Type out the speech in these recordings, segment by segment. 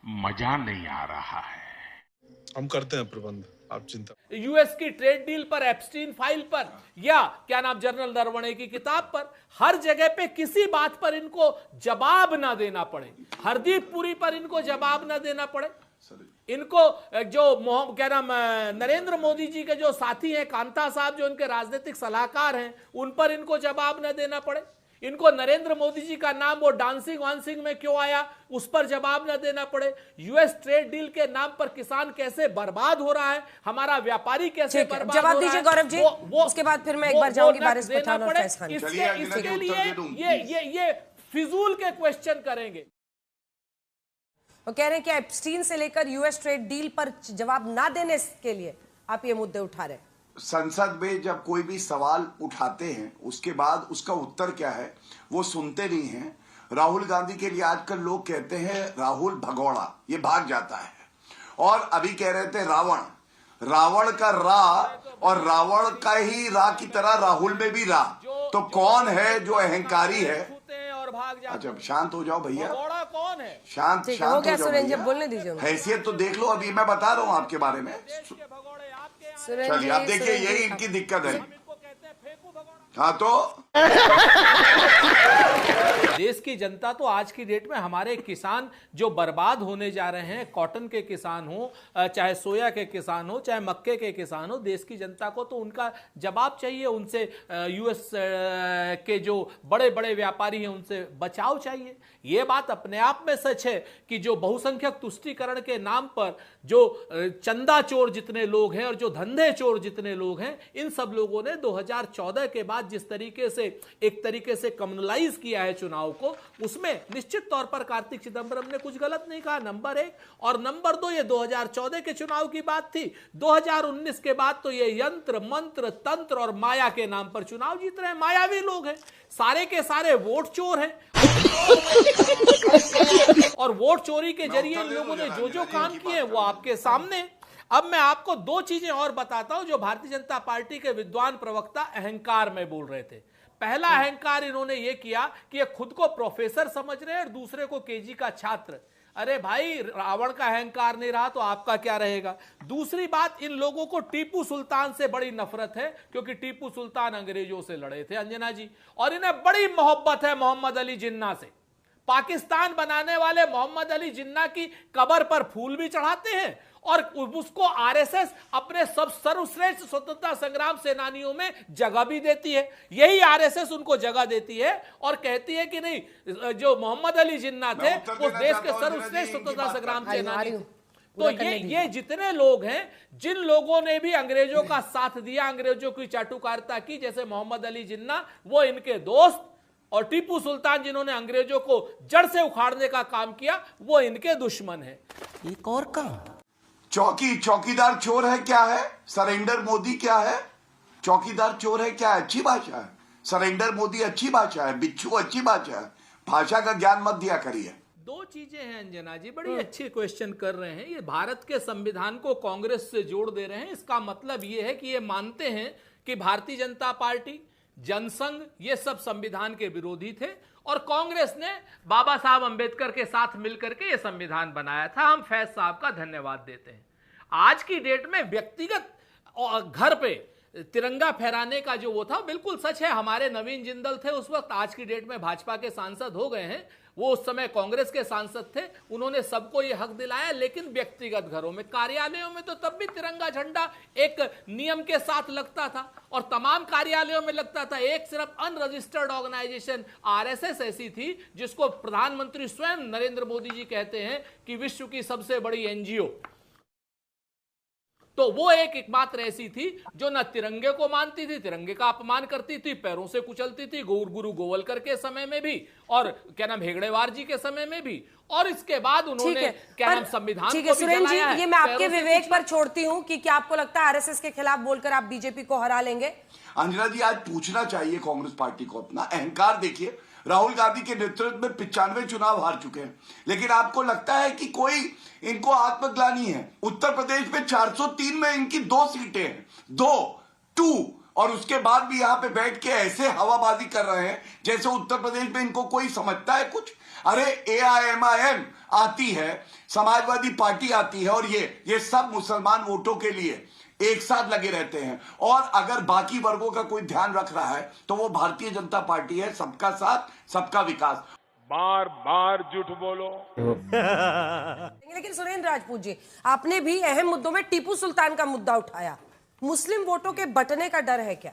मजा नहीं आ रहा है। हम करते हैं प्रबंध, आप चिंता। यूएस की ट्रेड डील पर, एप्स्टीन फाइल पर, या क्या नाम जनरल नरवणे की किताब पर, हर जगह पे किसी बात पर इनको जवाब ना देना पड़े, हरदीप पुरी पर इनको जवाब ना देना पड़े, इनको जो क्या नाम नरेंद्र मोदी जी के जो साथी हैं कांता साहब, जो इनके राजनीतिक सलाहकार हैं, उन पर इनको जवाब ना देना पड़े, इनको नरेंद्र मोदी जी का नाम वो डांसिंग वांसिंग में क्यों आया उस पर जवाब न देना पड़े, यूएस ट्रेड डील के नाम पर किसान कैसे बर्बाद हो रहा है, हमारा व्यापारी कैसे बर्बाद जवाब हो रहा दीजिए है, गौरव जी। उसके बाद फिर मैं एक बार जाऊंगी बारिश पठान और फैज खान। इसके लिए ये फिजूल के क्वेश्चन करेंगे। वो कह रहे हैं कि एप्स्टीन से लेकर यूएस ट्रेड डील पर जवाब ना देने के लिए आप ये मुद्दे उठा रहे हैं। संसद में जब कोई भी सवाल उठाते हैं उसके बाद उसका उत्तर क्या है वो सुनते नहीं हैं। राहुल गांधी के लिए आजकल लोग कहते हैं राहुल भगौड़ा, ये भाग जाता है। और अभी कह रहे थे रावण का रा और रावण का ही रा की तरह राहुल में भी रा, तो कौन है जो अहंकारी है? अच्छा शांत हो जाओ भैया, कौन है? शांत हो जाओ भैया, बोलने दीजिए। हैसियत तो देख लो, अभी मैं बता रहा हूँ आपके बारे में। चलिए आप देखिए, यही इनकी दिक्कत है। हाँ तो देश की जनता तो आज की डेट में हमारे किसान जो बर्बाद होने जा रहे हैं, कॉटन के किसान हो, चाहे सोया के किसान हो, चाहे मक्के के किसान हो, देश की जनता को तो उनका जवाब चाहिए, उनसे यूएस के जो बड़े बड़े व्यापारी हैं उनसे बचाव चाहिए। ये बात अपने आप में सच है कि जो बहुसंख्यक तुष्टीकरण के नाम पर जो चंदा चोर जितने लोग हैं और जो धंधे चोर जितने लोग हैं, इन सब लोगों ने 2014 के बाद जिस तरीके से एक तरीके से कम्युनलाइज किया है चुनाव को, उसमें निश्चित तौर पर कार्तिक चिदंबरम ने कुछ गलत नहीं कहा, नंबर 1। और नंबर 2, ये 2014 के चुनाव की बात थी। 2019 के बाद तो ये यंत्र मंत्र तंत्र और माया के नाम पर चुनाव जीत रहे हैं। मायावी लोग हैं, सारे के सारे वोट चोर हैं और वोट चोरी के जरिए इन लोगों ने जो जो काम किए वो आपके सामने। अब मैं आपको 2 चीजें और बताता हूं जो भारतीय जनता पार्टी के विद्वान प्रवक्ता अहंकार में बोल रहे थे। पहला अहंकार इन्होंने ये किया कि ये खुद को प्रोफेसर समझ रहे हैं और दूसरे को केजी का छात्र। अरे भाई, रावण का अहंकार नहीं रहा तो आपका क्या रहेगा। दूसरी बात, इन लोगों को टीपू सुल्तान से बड़ी नफरत है क्योंकि टीपू सुल्तान अंग्रेजों से लड़े थे अंजना जी, और इन्हें बड़ी मोहब्बत है मोहम्मद अली जिन्ना से। पाकिस्तान बनाने वाले मोहम्मद अली जिन्ना की कब्र पर फूल भी चढ़ाते हैं और उसको आरएसएस अपने सब सर्वश्रेष्ठ स्वतंत्रता संग्राम सेनानियों में जगह भी देती है। यही आरएसएस उनको जगह देती है और कहती है कि नहीं, जो मोहम्मद अली जिन्ना थे वो देश के सर्वश्रेष्ठ स्वतंत्रता संग्राम सेनानी। तो ये जितने लोग हैं, जिन लोगों ने भी अंग्रेजों का साथ दिया, अंग्रेजों की चाटुकारिता की, जैसे मोहम्मद अली जिन्ना, वो इनके दोस्त, और टीपू सुल्तान जिन्होंने अंग्रेजों को जड़ से उखाड़ने का काम किया, वो इनके दुश्मन है। एक और काम, चौकीदार चोर है क्या है? सरेंडर मोदी क्या है? चौकीदार चोर है क्या है? अच्छी भाषा है। सरेंडर मोदी अच्छी भाषा है, बिच्छू अच्छी भाषा है। भाषा का ज्ञान मत दिया करिए। 2 चीजें हैं अंजना जी, बड़ी अच्छी क्वेश्चन कर रहे हैं। ये भारत के संविधान को कांग्रेस से जोड़ दे रहे हैं। इसका मतलब ये है कि ये मानते हैं कि भारतीय जनता पार्टी, जनसंघ, ये सब संविधान के विरोधी थे और कांग्रेस ने बाबा साहब अंबेडकर के साथ मिलकर के ये संविधान बनाया था। हम फैज साहब का धन्यवाद देते हैं। आज की डेट में व्यक्तिगत घर पे तिरंगा फहराने का जो वो था, बिल्कुल सच है। हमारे नवीन जिंदल थे उस वक्त, आज की डेट में भाजपा के सांसद हो गए हैं, वो उस समय कांग्रेस के सांसद थे, उन्होंने सबको ये हक दिलाया। लेकिन व्यक्तिगत घरों में, कार्यालयों में तो तब भी तिरंगा झंडा एक नियम के साथ लगता था और तमाम कार्यालयों में लगता था। एक सिर्फ अनरजिस्टर्ड ऑर्गेनाइजेशन आरएसएस ऐसी थी जिसको प्रधानमंत्री स्वयं नरेंद्र मोदी जी कहते हैं कि विश्व की सबसे बड़ी एनजीओ। तो वो एक मात्र ऐसी थी जो न तिरंगे को मानती थी, तिरंगे का अपमान करती थी, पैरों से कुचलती थी, गुरु गोवलकर के समय में भी और क्या नाम हेगड़ेवार जी के समय में भी, और इसके बाद उन्होंने क्या नाम संविधान को भी जलाया है। ये मैं आपके विवेक पर छोड़ती हूं कि क्या आपको लगता है आरएसएस के खिलाफ बोलकर आप बीजेपी को हरा लेंगे? अंजना जी, आज पूछना चाहिए कांग्रेस पार्टी को अपना अहंकार देखिए। राहुल गांधी के नेतृत्व में 95 चुनाव हार चुके हैं, लेकिन आपको लगता है कि कोई इनको आत्मग्लानि है? उत्तर प्रदेश में 403 में इनकी 2 सीटें हैं, 2 और उसके बाद भी यहां पे बैठ के ऐसे हवाबाजी कर रहे हैं जैसे उत्तर प्रदेश में इनको कोई समझता है कुछ। अरे AIMIM आती है, समाजवादी पार्टी आती है, और ये सब मुसलमान वोटों के लिए एक साथ लगे रहते हैं। और अगर बाकी वर्गों का कोई ध्यान रख रहा है तो वो भारतीय जनता पार्टी है। सबका साथ सबका विकास। बार बार झूठ बोलो। लेकिन सुरेंद्र राजपूत जी, आपने भी अहम मुद्दों में टीपू सुल्तान का मुद्दा उठाया। मुस्लिम वोटों के बंटने का डर है क्या?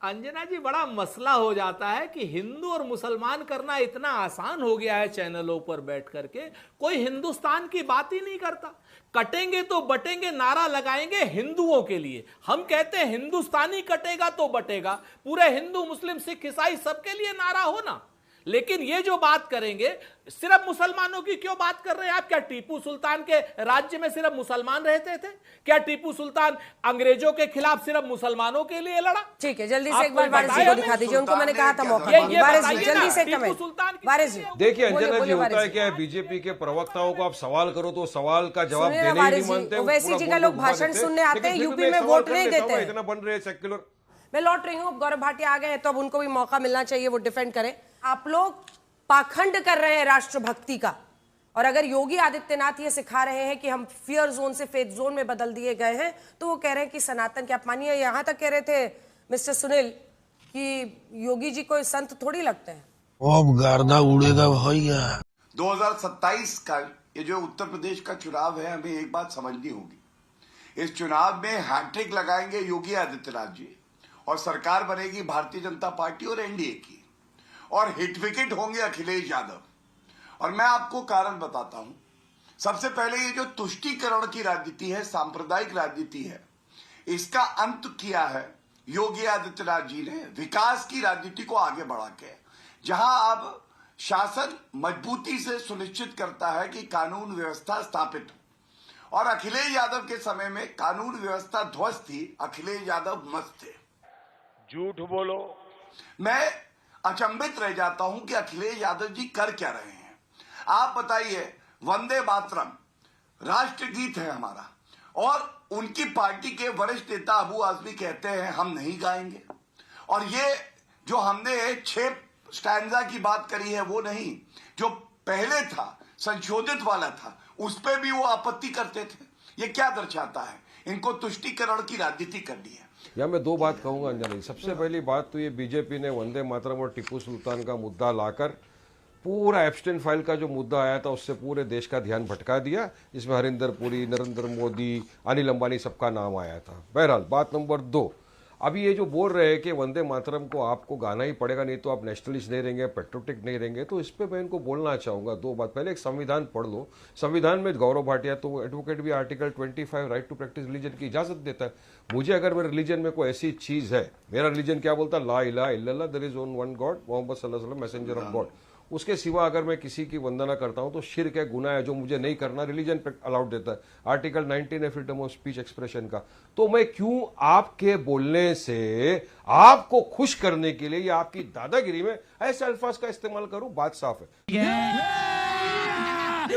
अंजना जी, बड़ा मसला हो जाता है कि हिंदू और मुसलमान करना इतना आसान हो गया है चैनलों पर बैठ करके, कोई हिंदुस्तान की बात ही नहीं करता। कटेंगे तो बटेंगे नारा लगाएंगे हिंदुओं के लिए। हम कहते हैं हिंदुस्तानी कटेगा तो बटेगा, पूरे हिंदू मुस्लिम सिख ईसाई सबके लिए नारा हो ना। लेकिन ये जो बात करेंगे, सिर्फ मुसलमानों की क्यों बात कर रहे हैं आप? क्या टीपू सुल्तान के राज्य में सिर्फ मुसलमान रहते थे? क्या टीपू सुल्तान अंग्रेजों के खिलाफ सिर्फ मुसलमानों के लिए लड़ा? ठीक है, जल्दी से एक बार वारिस जी को दिखा दीजिए, उनको मैंने कहा था मौका। वारिस जी जल्दी से कमेंट। वारिस जी देखिए अंजना जी, होता है क्या है, बीजेपी के प्रवक्ताओं को आप सवाल करो तो सवाल का जवाब देने ही नहीं मानते। ओवैसी जी का लोग भाषण सुनने आते हैं, यूपी में वोट नहीं देते हैं। इतना बन रहे सेक्युलर। मैं लौट रही हूँ, गौरव भाटिया आ गए हैं तो अब उनको भी मौका मिलना चाहिए, वो डिफेंड करें। आप लोग पाखंड कर रहे हैं राष्ट्रभक्ति का, और अगर योगी आदित्यनाथ ये सिखा रहे हैं कि हम फियर जोन से फेथ जोन में बदल दिए गए हैं, तो वो कह रहे हैं कि सनातन के, आप मानिए यहां तक कह रहे थे मिस्टर सुनील कि योगी जी कोई संत थोड़ी लगते हैं। अब गर्दा उड़ेगा भैया। 2027 का ये जो उत्तर प्रदेश का चुनाव है, हमें एक बात समझनी होगी। इस चुनाव में हैट्रिक लगाएंगे योगी आदित्यनाथ जी, और सरकार बनेगी भारतीय जनता पार्टी और एनडीए की, और हिट विकेट होंगे अखिलेश यादव। और मैं आपको कारण बताता हूं। सबसे पहले ये जो तुष्टीकरण की राजनीति है, सांप्रदायिक राजनीति है, इसका अंत किया है योगी आदित्यनाथ जी ने विकास की राजनीति को आगे बढ़ा के, जहां अब शासन मजबूती से सुनिश्चित करता है कि कानून व्यवस्था स्थापित हो। और अखिलेश यादव के समय में कानून व्यवस्था ध्वस्त थी, अखिलेश यादव मस्त थे। झूठ बोलो। मैं अचंभित रह जाता हूं कि अखिलेश यादव जी कर क्या रहे हैं। आप बताइए, वंदे मातरम राष्ट्रगीत है हमारा, और उनकी पार्टी के वरिष्ठ नेता अबू आजमी कहते हैं हम नहीं गाएंगे। और ये जो हमने 6 स्टैंजा की बात करी है, वो नहीं, जो पहले था संशोधित वाला था, उस पर भी वो आपत्ति करते थे। ये क्या दर्शाता है? इनको तुष्टीकरण की राजनीति करनी है। या मैं दो बात कहूंगा अंजना जी। सबसे पहली बात तो ये बीजेपी ने वंदे मातरम और टीपू सुल्तान का मुद्दा लाकर पूरा एप्स्टेन फाइल का जो मुद्दा आया था उससे पूरे देश का ध्यान भटका दिया, जिसमें हरिंदर पुरी, नरेंद्र मोदी, अनिल अंबानी सबका नाम आया था। बहरहाल बात नंबर 2, अभी ये जो बोल रहे हैं कि वंदे मातरम को आपको गाना ही पड़ेगा, नहीं तो आप नेशनलिस्ट नहीं रहेंगे, पेट्रोटिक नहीं रहेंगे, तो इस पे मैं इनको बोलना चाहूँगा 2 बात। पहले एक संविधान पढ़ लो। संविधान में गौरव भाटिया तो एडवोकेट भी article 25 right to practice religion की इजाजत देता है। मुझे अगर मेरे रिलीजन में कोई ऐसी चीज़ है, मेरा रिलीजन क्या बोलता है, ला इलाहा इल्लल्लाह, there is only one God, Muhammad सल्लल्लाहु अलैहि वसल्लम मैसेंजर ऑफ गॉड, उसके सिवा अगर मैं किसी की वंदना करता हूं तो शिर्क है, गुनाह है, जो मुझे नहीं करना रिलीजन पे अलाउड देता है। आर्टिकल 19 है फ्रीडम ऑफ स्पीच एक्सप्रेशन का। तो मैं क्यों आपके बोलने से आपको खुश करने के लिए या आपकी दादागिरी में ऐसे अल्फाज का इस्तेमाल करूं? बात साफ है।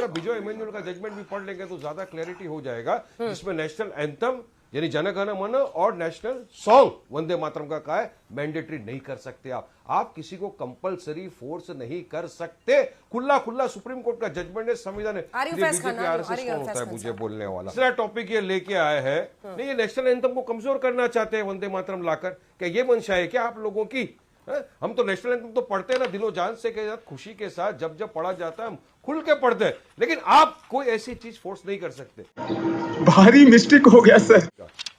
विजय इमैनुअल का जजमेंट भी पढ़ लेंगे तो ज्यादा क्लैरिटी हो जाएगा, जिसमें नेशनल एंथम यानी जन गण मन और नेशनल सॉन्ग वंदे मातरम का कहा है मैंडेटरी नहीं कर सकते। आप किसी को कंपलसरी फोर्स नहीं कर सकते। खुला खुला सुप्रीम कोर्ट का जजमेंट है, संविधान है। बीजेपी आरएसएस कौन होता है मुझे बोलने वाला? दूसरा टॉपिक ये लेके आए हैं, नहीं ये नेशनल एंथम को कमजोर करना चाहते हैं वंदे मातरम लाकर। क्या ये मंशा है क्या आप लोगों की? हम तो नेशनल एंथम तो पढ़ते हैं ना दिलो जान से के साथ, खुशी के साथ, जब जब पढ़ा जाता है हम खुल के पढ़ते हैं, लेकिन आप कोई ऐसी चीज फोर्स नहीं कर सकते। भारी मिस्टेक हो गया सर।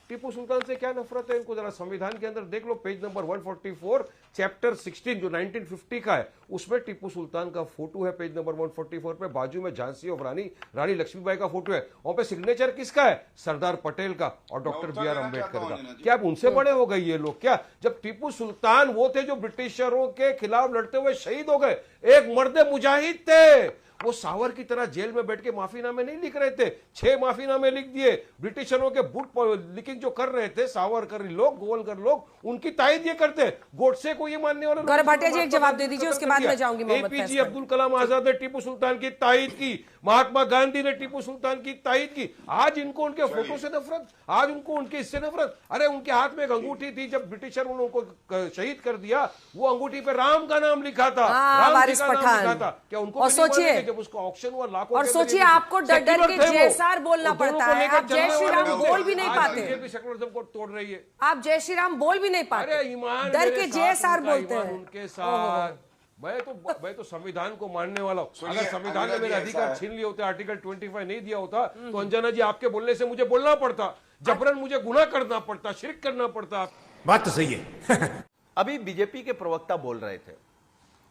टीपू सुल्तान से क्या नफरत है इनको? जरा संविधान के अंदर देख लो, पेज नंबर 144 चैप्टर 16 जो 1950 का है, उसमें टीपू सुल्तान का फोटो है। पेज नंबर 144 पे बाजू में झांसी ऑफ रानी लक्ष्मीबाई का फोटो है। वहां पे सिग्नेचर किसका है? सरदार पटेल का और डॉक्टर BR अम्बेडकर का। क्या अब उनसे बड़े हो गए ये लोग? क्या जब टीपू सुल्तान वो थे जो ब्रिटिशरों के खिलाफ लड़ते हुए शहीद हो गए, एक मर्द मुजाहिद थे, वो सावर की तरह जेल में बैठ के माफीनामे नहीं लिख रहे थे, 6 माफीनामे लिख दिए। ब्रिटिशरों के बुट लिखिंग जो कर रहे थे सावरकर लोग, गोवलकर लोग, उनकी तायद ये करते। गोडसे को ये मानने वाले भाटिया जी एक जवाब दे दीजिए, उसके बाद मैं जाऊंगी। APJ अब्दुल कलाम आजाद ने टीपू सुल्तान की तायद की, महात्मा गांधी ने टीपू सुल्तान की तायद की। आज इनको उनके फोटो से नफरत, आज उनको उनके इससे नफरत। अरे उनके हाथ में एक अंगूठी थी, जब ब्रिटिशर उनको शहीद कर दिया, वो अंगूठी पे राम का नाम लिखा था, राम जी का नाम लिखा था। क्या उनको और सोचिए जब उसका ऑक्शन हुआ लाखों, और सोचिए आपको डर डर के जयसार बोलना पड़ता है, आप जय श्री राम बोल भी नहीं पाते, बीजेपी सेकुलरिज्म को तोड़ रही है, आप जय श्री राम बोल भी नहीं पाते, अरे ईमान डर के जयसार बोलते हैं उनके साथ। मैं तो संविधान को मानने वाला हूं। अगर संविधान ने मेरे अधिकार छीन लिए होते, आर्टिकल 25 नहीं दिया होता, तो अंजना जी आपके बोलने से मुझे बोलना पड़ता, जबरन मुझे गुनाह करना पड़ता, शिरक करना पड़ता। बात तो सही है। अभी बीजेपी के प्रवक्ता बोल रहे थे,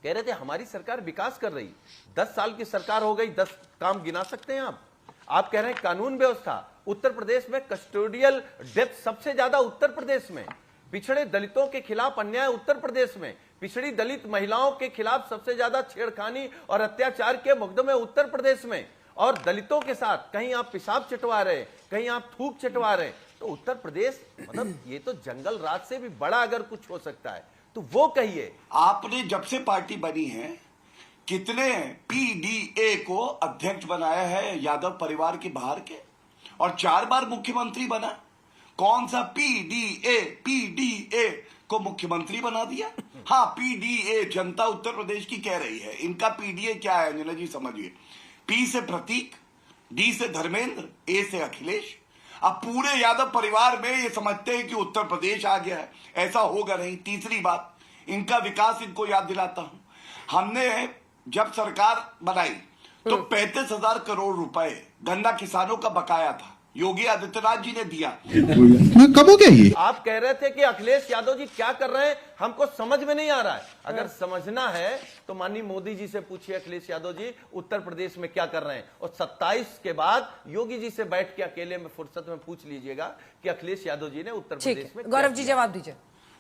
कह रहे थे हमारी सरकार विकास कर रही, 10 साल की सरकार हो गई, 10 काम गिना सकते हैं आप कह रहे हैं कानून व्यवस्था, उत्तर प्रदेश में कस्टोडियल डेथ सबसे ज्यादा उत्तर प्रदेश में, पिछड़े दलितों के खिलाफ अन्याय उत्तर प्रदेश में, पिछड़ी दलित महिलाओं के खिलाफ सबसे ज्यादा छेड़खानी और अत्याचार के मुकदमे उत्तर प्रदेश में, और दलितों के साथ कहीं आप पेशाब चटवा रहे, कहीं आप थूक चटवा रहे, तो उत्तर प्रदेश मतलब ये तो जंगल राज से भी बड़ा अगर कुछ हो सकता है तो वो कहिए। आपने जब से पार्टी बनी है कितने पीडीए को अध्यक्ष बनाया है यादव परिवार के बाहर के, और 4 बार मुख्यमंत्री बना। कौन सा पीडीए को मुख्यमंत्री बना दिया? हाँ, पीडीए जनता उत्तर प्रदेश की कह रही है। इनका पीडीए क्या है अंजना जी समझिए, पी से प्रतीक, डी से धर्मेंद्र, ए से अखिलेश। अब पूरे यादव परिवार में ये समझते हैं कि उत्तर प्रदेश आ गया है, ऐसा होगा नहीं। तीसरी बात, इनका विकास इनको याद दिलाता हूं, हमने जब सरकार बनाई तो 35,000 करोड़ रुपए गन्ना किसानों का बकाया था, योगी आदित्यनाथ जी ने दिया। कब हो गया ये? आप कह रहे थे कि अखिलेश यादव जी क्या कर रहे हैं हमको समझ में नहीं आ रहा है। अगर समझना है तो माननीय मोदी जी से पूछिए अखिलेश यादव जी उत्तर प्रदेश में क्या कर रहे हैं, और 27 के बाद योगी जी से बैठ के अकेले में फुर्सत में पूछ लीजिएगा कि अखिलेश यादव जी ने उत्तर प्रदेश में। गौरव जी जवाब दीजिए।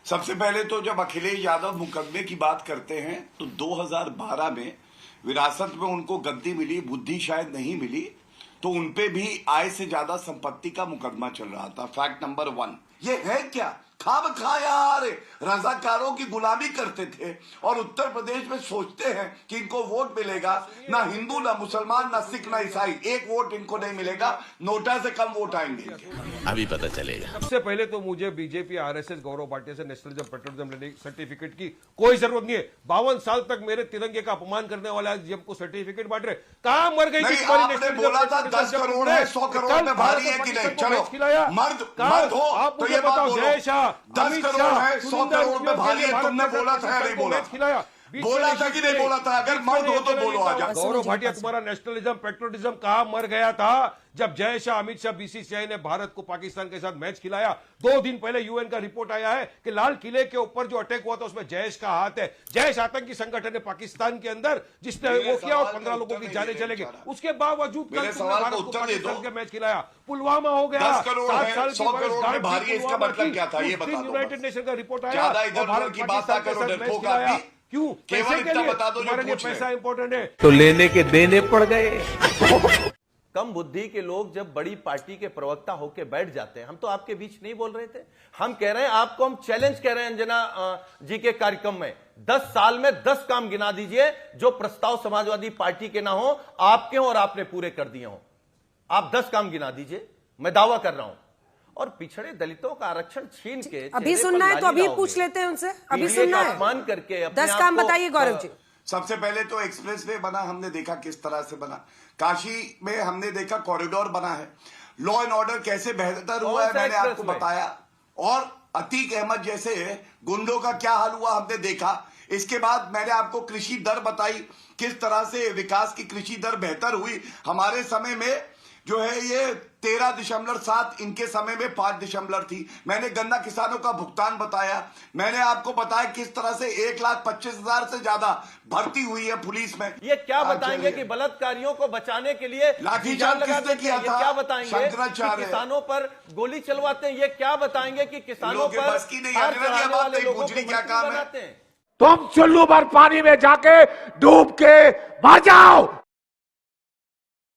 सबसे पहले तो जब अखिलेश यादव मुकदमे की बात करते हैं तो 2012 में विरासत में उनको गद्दी मिली, बुद्धि शायद नहीं मिली, तो उनपे भी आय से ज्यादा संपत्ति का मुकदमा चल रहा था। फैक्ट नंबर 1, ये है क्या खाम खा यार, रजाकारों की गुलामी करते थे और उत्तर प्रदेश में सोचते हैं कि इनको वोट मिलेगा, ना हिंदू ना मुसलमान ना सिख ना ईसाई, एक वोट इनको नहीं मिलेगा, नोटा से कम वोट आएंगे, अभी पता चलेगा। सबसे पहले तो मुझे बीजेपी आरएसएस गौरव भाटिया से नेशनलिज्म पेट्रियटिज्म लेने सर्टिफिकेट की कोई जरूरत नहीं है। 52 साल तक मेरे तिरंगे का अपमान करने वाला जब को सर्टिफिकेट बांट रहे, कहां मर गई थी तुम्हारी नेशनलिज्म? बोला था 10 करोड़ है, 100 करोड़ में भारी है कि नहीं? चलो मर्द हो तो ये बात बोलो, 10 करोड़ है, 100 करोड़ में भारी है, तुमने बोला था नहीं बोला? बोला था कि नहीं बोला था? अगर मर्द हो तो बोलो आजा। गौरव भाटिया तुम्हारा नेशनलिज्म पेट्रियटिज्म कहां मर गया था जब जय शाह, अमित शाह, बीसीसीआई ने भारत को पाकिस्तान के साथ मैच खिलाया? 2 दिन पहले यूएन का रिपोर्ट आया है कि लाल किले के ऊपर जो अटैक हुआ था उसमें जैश का हाथ है। जैश आतंकी संगठन है पाकिस्तान के अंदर जिसने वो किया और 15 लोगों की जाने चले गए। उसके बावजूद कल तुमने भारत को पाकिस्तान के मैच खिलाया। पुलवामा हो गया, 10 करोड़ है, 100 करोड़ में भारी है, इसका मतलब क्या था ये बता दो। यूनाइटेड नेशन का रिपोर्ट आया, ज्यादा इधर की बात ना करो, डरपोक आदमी। क्यों? केवल इतना बता दो जो पूछ पैसा इंपॉर्टेंट है तो लेने के देने पड़ गए। कम बुद्धि के लोग जब बड़ी पार्टी के प्रवक्ता होके बैठ जाते हैं, हम तो आपके बीच नहीं बोल रहे थे, हम कह रहे हैं आपको, हम चैलेंज कह रहे हैं अंजना जी के कार्यक्रम में 10 साल में 10 काम गिना दीजिए जो प्रस्ताव समाजवादी पार्टी के ना हो, आपके हो और आपने पूरे कर दिए हो। आप 10 काम गिना दीजिए, मैं दावा कर रहा हूं। और पिछड़े दलितों का आरक्षण छीन के अभी सुनना है तो अभी पूछ लेते हैं उनसे, अभी सुनना है, अपमान करके 10 काम बताइए गौरव जी। सबसे पहले तो एक्सप्रेसवे बना, हमने देखा किस तरह से बना। काशी में हमने देखा कॉरिडोर बना है। लॉ एंड ऑर्डर कैसे बेहतर हुआ है मैंने आपको बताया, और अतीक अहमद जैसे गुंडों का क्या हाल हुआ हमने देखा। इसके बाद मैंने आपको कृषि दर बताई, किस तरह से विकास की कृषि दर बेहतर हुई। हमारे समय में जो है ये 13.7, इनके समय में 5 थी। मैंने गन्ना किसानों का भुगतान बताया। मैंने आपको बताया किस तरह से 1,25,000 से ज्यादा भर्ती हुई है पुलिस में। ये क्या बताएंगे कि बलात्कारियों को बचाने के लिए लाठीचार्ज किसने किया था? क्या बताएंगे कि किसानों पर गोली चलवाते हैं? ये क्या बताएंगे कि किसानों पर बस की नहीं बात नहीं पूछनी क्या काम है? तुम चुल्लू भर पानी में जाके डूब के मर जाओ।